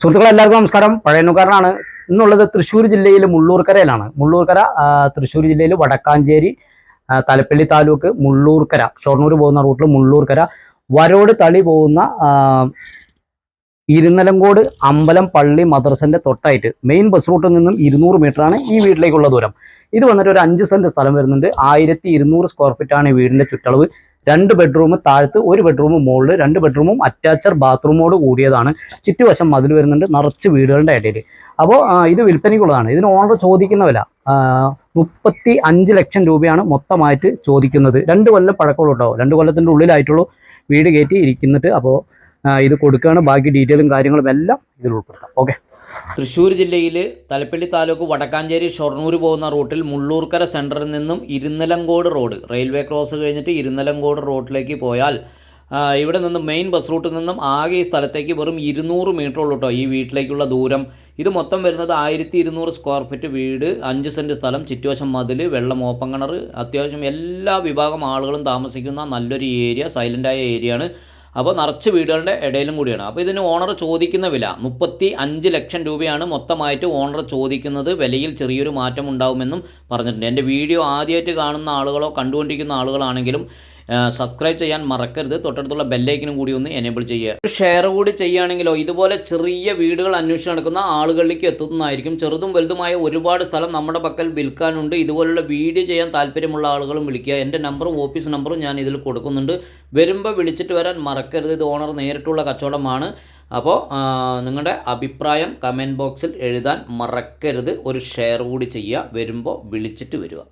സുഹൃത്തുക്കളെ എല്ലാവർക്കും നമസ്കാരം. പഴയനുകാരനാണ്. ഇന്നുള്ളത് തൃശ്ശൂർ ജില്ലയിലെ മുള്ളൂർക്കരയിലാണ്. മുള്ളൂർക്കര തൃശ്ശൂർ ജില്ലയിൽ വടക്കാഞ്ചേരി തലപ്പള്ളി താലൂക്ക് മുള്ളൂർക്കര ഷൊർണൂർ പോകുന്ന റൂട്ടിൽ മുള്ളൂർക്കര വരോട് തളി പോകുന്ന ഇരുന്നലങ്കോട് അമ്പലം പള്ളി മദ്രസന്റെ തൊട്ടായിട്ട് മെയിൻ ബസ് റൂട്ടിൽ നിന്നും 200 മീറ്ററാണ് ഈ വീട്ടിലേക്കുള്ള ദൂരം. ഇത് വന്നിട്ട് ഒരു 5 സെന്റ് സ്ഥലം വരുന്നുണ്ട്. 1200 സ്ക്വയർ ഫീറ്റ് ആണ് ഈ വീടിന്റെ ചുറ്റളവ്. 2 ബെഡ്റൂം താഴത്ത്, 1 ബെഡ്റൂം മുകളിൽ, 2 ബെഡ്റൂമും അറ്റാച്ചർ ബാത്റൂമോട് കൂടിയതാണ്. ചുറ്റുവശം മതിൽ വരുന്നുണ്ട്, നിറച്ച് വീടുകളുടെ ഇടയിൽ. അപ്പോൾ ഇത് വിൽപ്പനയ്ക്കുള്ളതാണ്. ഇതിന് ഓണർ ചോദിക്കുന്ന വില 35 ലക്ഷം രൂപയാണ് മൊത്തമായിട്ട് ചോദിക്കുന്നത്. 2 കൊല്ലം പഴക്കമുള്ളൂ കേട്ടോ. 2 കൊല്ലത്തിൻ്റെ ഉള്ളിലായിട്ടുള്ളൂ വീട് കയറ്റി ഇരിക്കുന്നിട്ട്. അപ്പോൾ ഇത് കൊടുക്കുകയാണ്. ബാക്കി ഡീറ്റെയിലും കാര്യങ്ങളും എല്ലാം ഇതിൽ ഉൾപ്പെടുത്താം. ഓക്കെ. തൃശ്ശൂർ ജില്ലയിൽ തലപ്പള്ളി താലൂക്ക് വടക്കാഞ്ചേരി ഷൊർണൂർ പോകുന്ന റൂട്ടിൽ മുള്ളൂർക്കര സെൻറ്ററിൽ നിന്നും ഇരുന്നലങ്കോട് റോഡ്, റെയിൽവേ ക്രോസ് കഴിഞ്ഞിട്ട് ഇരുന്നലങ്കോട് റോഡിലേക്ക് പോയാൽ ഇവിടെ നിന്ന് മെയിൻ ബസ് റൂട്ടിൽ നിന്നും ആകെ ഈ സ്ഥലത്തേക്ക് വെറും 200 മീറ്റർ ഉള്ളൂ കേട്ടോ ഈ വീട്ടിലേക്കുള്ള ദൂരം. ഇത് മൊത്തം വരുന്നത് 1200 സ്ക്വയർ ഫീറ്റ് വീട്, 5 സെൻറ്റ് സ്ഥലം, ചുറ്റുവശം മതിൽ, വെള്ളം, ഓപ്പൺ കിണർ, അത്യാവശ്യം എല്ലാ വിഭാഗം ആളുകളും താമസിക്കുന്ന നല്ലൊരു ഏരിയ, സൈലൻ്റായ ഏരിയയാണ്. അപ്പോൾ നിറച്ച് വീടുകളുടെ ഇടയിലും കൂടിയാണ്. അപ്പോൾ ഇതിന് ഓണർ ചോദിക്കുന്ന വില 35 ലക്ഷം രൂപയാണ് മൊത്തമായിട്ട് ഓണർ ചോദിക്കുന്നത്. വിലയിൽ ചെറിയൊരു മാറ്റം ഉണ്ടാകുമെന്നും പറഞ്ഞിട്ടുണ്ട്. എൻ്റെ വീഡിയോ ആദ്യമായിട്ട് കാണുന്ന ആളുകളോ കണ്ടുകൊണ്ടിരിക്കുന്ന ആളുകളാണെങ്കിലും സബ്സ്ക്രൈബ് ചെയ്യാൻ മറക്കരുത്. തൊട്ടടുത്തുള്ള ബെല്ലൈക്കനും കൂടി ഒന്ന് എനേബിൾ ചെയ്യുക. ഷെയർ കൂടി ചെയ്യുകയാണെങ്കിലോ ഇതുപോലെ ചെറിയ വീടുകൾ അന്വേഷിച്ച് നടക്കുന്ന ആളുകളിലേക്ക് എത്തുന്നതായിരിക്കും. ചെറുതും വലുതുമായ ഒരുപാട് സ്ഥലം നമ്മുടെ പക്കൽ വിൽക്കാനുണ്ട്. ഇതുപോലുള്ള വീഡിയോ ചെയ്യാൻ താല്പര്യമുള്ള ആളുകളും വിളിക്കുക. എൻ്റെ നമ്പറും ഓഫീസ് നമ്പറും ഞാൻ ഇതിൽ കൊടുക്കുന്നുണ്ട്. വരുമ്പോൾ വിളിച്ചിട്ട് വരാൻ മറക്കരുത്. ഇത് ഓണർ നേരിട്ടുള്ള കച്ചവടമാണ്. അപ്പോൾ നിങ്ങളുടെ അഭിപ്രായം കമൻറ്റ് ബോക്സിൽ എഴുതാൻ മറക്കരുത്. ഒരു ഷെയർ കൂടി ചെയ്യുക. വരുമ്പോൾ വിളിച്ചിട്ട് വരിക.